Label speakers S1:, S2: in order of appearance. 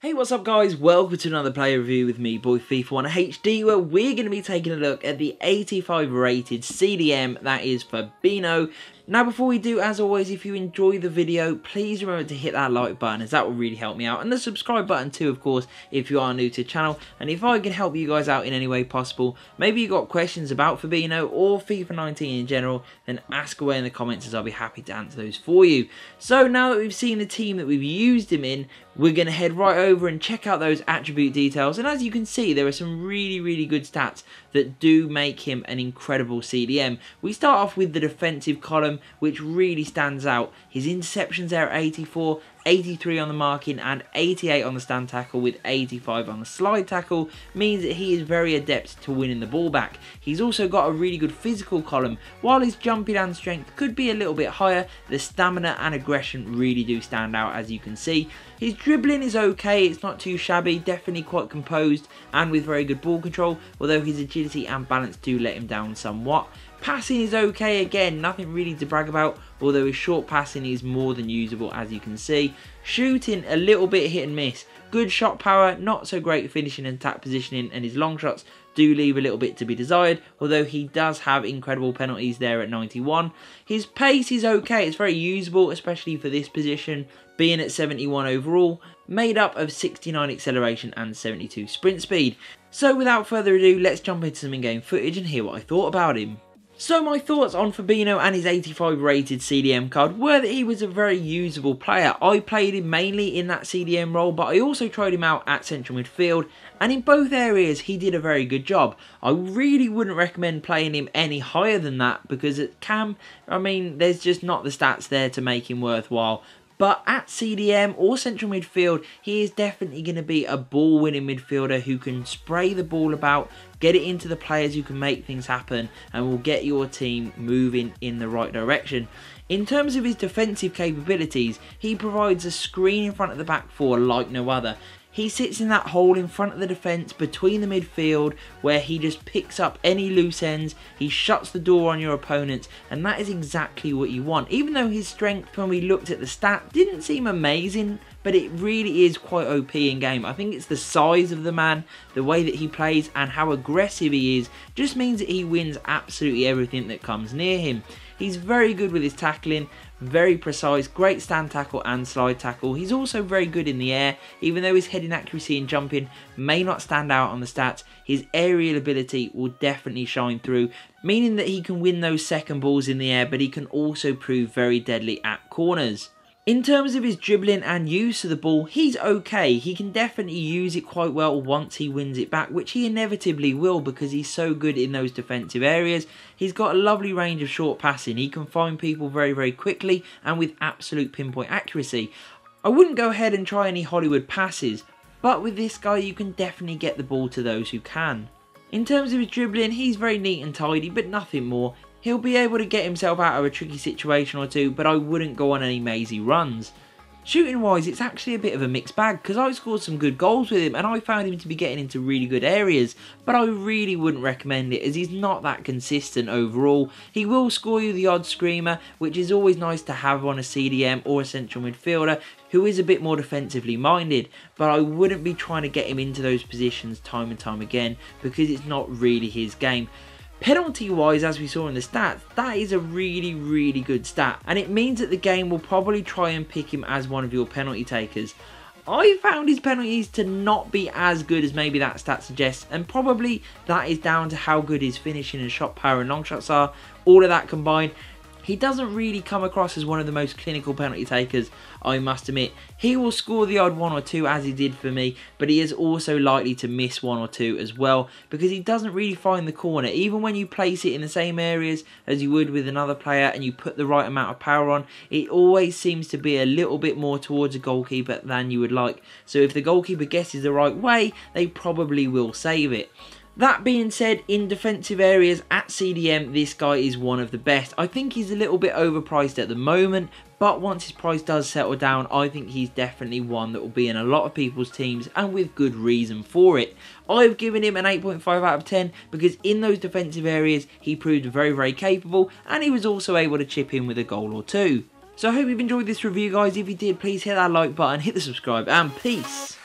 S1: Hey, what's up guys? Welcome to another player review with me, boy FIFA 1 HD, where we're going to be taking a look at the 85 rated CDM, that is Fabinho. Now before we do, as always, if you enjoy the video, please remember to hit that like button, as that will really help me out, and the subscribe button too, of course, if you are new to the channel. And if I can help you guys out in any way possible, maybe you got questions about Fabinho or FIFA 19 in general, then ask away in the comments, as I'll be happy to answer those for you. So now that we've seen the team that we've used him in, we're going to head right over and check out those attribute details, and as you can see, there are some really good stats that do make him an incredible CDM. We start off with the defensive column, which really stands out. His interceptions there at 84, 83 on the marking and 88 on the stand tackle with 85 on the slide tackle means that he is very adept to winning the ball back. He's also got a really good physical column. While his jumping and strength could be a little bit higher, the stamina and aggression really do stand out, as you can see. His dribbling is okay, it's not too shabby, definitely quite composed and with very good ball control, although his agility and balance do let him down somewhat. Passing is okay again, nothing really to brag about, although his short passing is more than usable, as you can see. Shooting, a little bit hit and miss. Good shot power, not so great finishing and attack positioning, and his long shots do leave a little bit to be desired, although he does have incredible penalties there at 91. His pace is okay, it's very usable, especially for this position, being at 71 overall, made up of 69 acceleration and 72 sprint speed. So without further ado, let's jump into some in-game footage and hear what I thought about him. So my thoughts on Fabinho and his 85 rated CDM card were that he was a very usable player. I played him mainly in that CDM role, but I also tried him out at central midfield, and in both areas he did a very good job. I really wouldn't recommend playing him any higher than that, because at cam, there's just not the stats there to make him worthwhile. But at CDM or central midfield, he is definitely going to be a ball-winning midfielder who can spray the ball about, get it into the players who can make things happen, and will get your team moving in the right direction. In terms of his defensive capabilities, he provides a screen in front of the back four like no other. He sits in that hole in front of the defence between the midfield where he just picks up any loose ends, he shuts the door on your opponents, and that is exactly what you want. Even though his strength, when we looked at the stat, didn't seem amazing, but it really is quite OP in game. I think it's the size of the man, the way that he plays and how aggressive he is, just means that he wins absolutely everything that comes near him. He's very good with his tackling, very precise, great stand tackle and slide tackle. He's also very good in the air, even though his heading accuracy and jumping may not stand out on the stats, his aerial ability will definitely shine through, meaning that he can win those second balls in the air, but he can also prove very deadly at corners. In terms of his dribbling and use of the ball, he's okay. He can definitely use it quite well once he wins it back, which he inevitably will because he's so good in those defensive areas. He's got a lovely range of short passing. He can find people very quickly and with absolute pinpoint accuracy. I wouldn't go ahead and try any Hollywood passes, but with this guy you can definitely get the ball to those who can. In terms of his dribbling, he's very neat and tidy, but nothing more. He'll be able to get himself out of a tricky situation or two, but I wouldn't go on any mazy runs. Shooting wise, it's actually a bit of a mixed bag, because I scored some good goals with him and I found him to be getting into really good areas, but I really wouldn't recommend it as he's not that consistent overall. He will score you the odd screamer, which is always nice to have on a CDM or a central midfielder who is a bit more defensively minded, but I wouldn't be trying to get him into those positions time and time again because it's not really his game. Penalty wise, as we saw in the stats, that is a really good stat, and it means that the game will probably try and pick him as one of your penalty takers. I found his penalties to not be as good as maybe that stat suggests, and probably that is down to how good his finishing and shot power and long shots are. All of that combined, he doesn't really come across as one of the most clinical penalty takers, I must admit. He will score the odd one or two as he did for me, but he is also likely to miss one or two as well because he doesn't really find the corner. Even when you place it in the same areas as you would with another player and you put the right amount of power on, it always seems to be a little bit more towards a goalkeeper than you would like. So if the goalkeeper guesses the right way, they probably will save it. That being said, in defensive areas at CDM, this guy is one of the best. I think he's a little bit overpriced at the moment, but once his price does settle down, I think he's definitely one that will be in a lot of people's teams and with good reason for it. I've given him an 8.5 out of 10 because in those defensive areas, he proved very capable and he was also able to chip in with a goal or two. So I hope you've enjoyed this review, guys. If you did, please hit that like button, hit the subscribe, and peace.